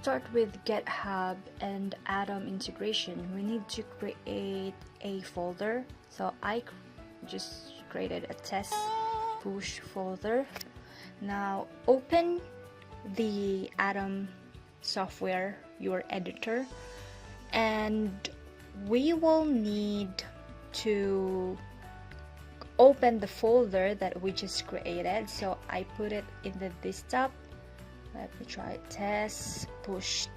start with GitHub and Atom integration, we need to create a folder. So I just created a test push folder. Now open the Atom software, your editor, and we will need to open the folder that we just created. So I put it in the desktop. Let me try test pushed.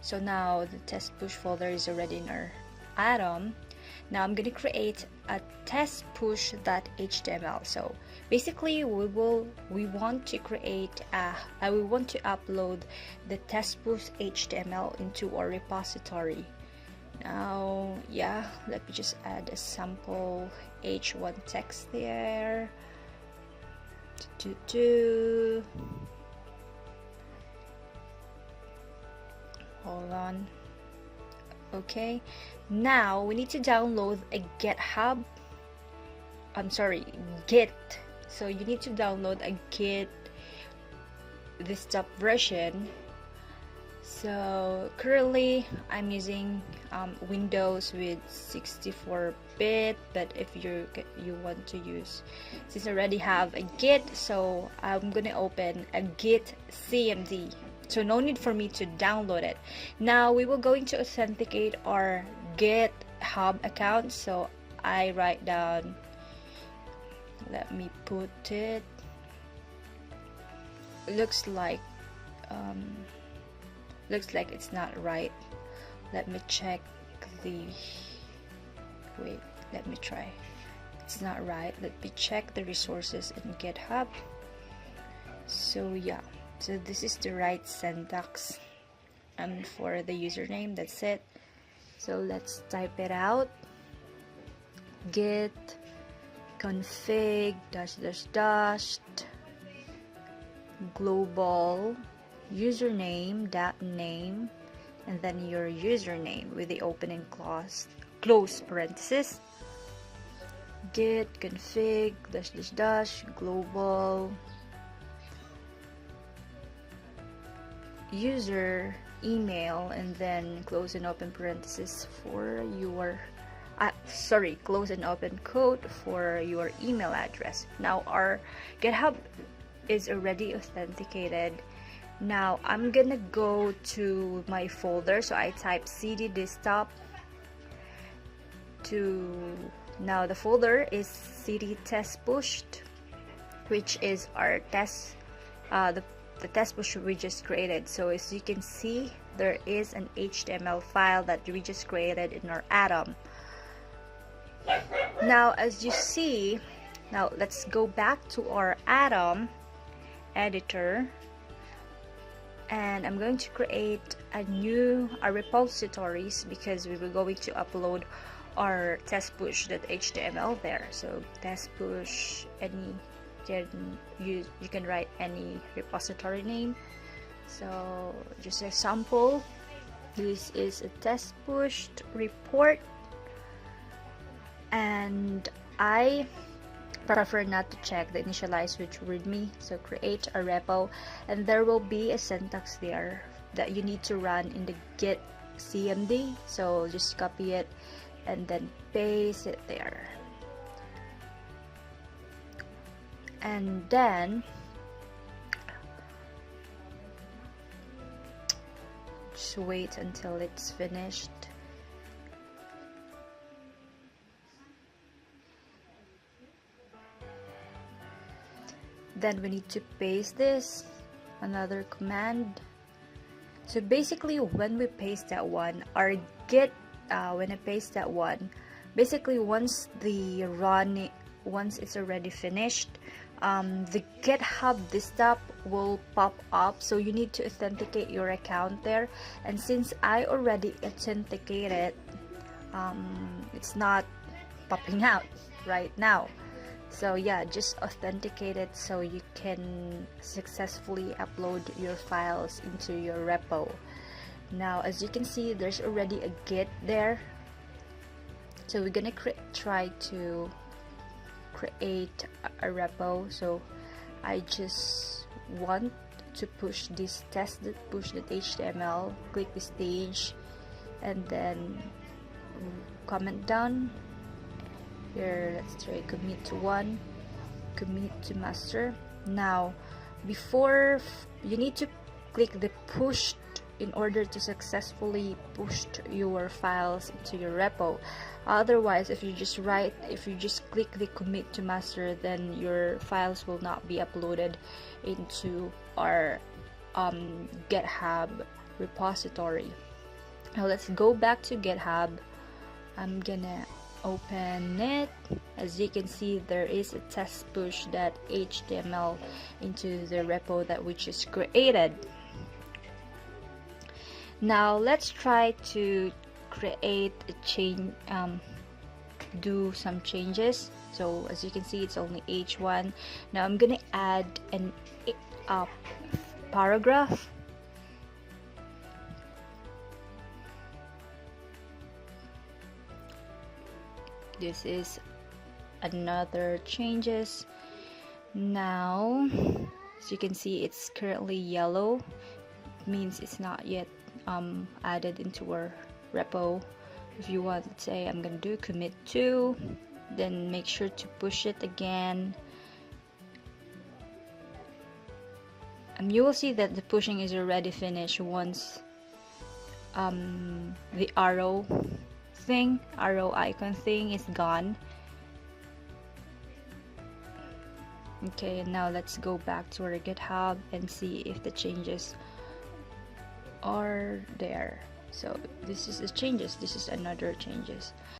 So now the test push folder is already in our Atom. Now I'm going to create a test push.html. So basically we want to upload the test push HTML into our repository. Now yeah, let me just add a sample h1 text there. Hold on. Okay, now we need to download a Git. So you need to download a Git desktop version. So currently I'm using Windows with 64-bit, but if you want to use, since I already have a Git, so I'm gonna open a Git.CMD. So no need for me to download it. Now we will going to authenticate our GitHub account. So I write down, let me put it, looks like it's not right. Let me check let me try. It's not right. Let me check the resources in GitHub. So yeah, so this is the right syntax for the username. That's it. So let's type it out. Git config -- global username.name, and then your username with the opening close parenthesis. Git config -- global user email, and then close and open parenthesis for your close and open quote for your email address. Now our GitHub is already authenticated. Now I'm gonna go to my folder, so I type cd desktop now the folder is cd test pushed, which is our test the test push we just created. So as you can see, there is an HTML file that we just created in our Atom. Now as you see, now let's go back to our Atom editor, and I'm going to create a repositories, because we were going to upload our test push.html there. So test push, you can write any repository name. So just a sample, this is a test pushed report, and I prefer not to check the initialize with readme. So create a repo, and there will be a syntax there that you need to run in the Git.CMD. So just copy it and then paste it there, and then just wait until it's finished. Then we need to paste this, another command. So basically when we paste that one, our Git, when I paste that one, basically once it's already finished, the GitHub desktop will pop up. So you need to authenticate your account there, and since I already authenticated, it's not popping out right now. So yeah, just authenticate it so you can successfully upload your files into your repo. Now as you can see, there's already a Git there. So we're gonna try to create a repo. So I just want to push this test.push.html, click this stage, and then comment down here. Let's try commit to 1, commit to master. Now before you need to click the push in order to successfully push your files into your repo. Otherwise, if you just click the commit to master, then your files will not be uploaded into our GitHub repository. Now let's go back to GitHub. I'm gonna open it. As you can see, there is a test push.html into the repo that we just created. Now let's try to create a change, do some changes. So as you can see, it's only h1. Now I'm gonna add an paragraph. This is another changes. Now as you can see, it's currently yellow. It means it's not yet added into our repo. If you want to say, I'm gonna do commit to, then make sure to push it again, and you will see that the pushing is already finished once the arrow icon thing is gone. Okay, and now let's go back to our GitHub and see if the changes are there. So this is the changes, this is another changes.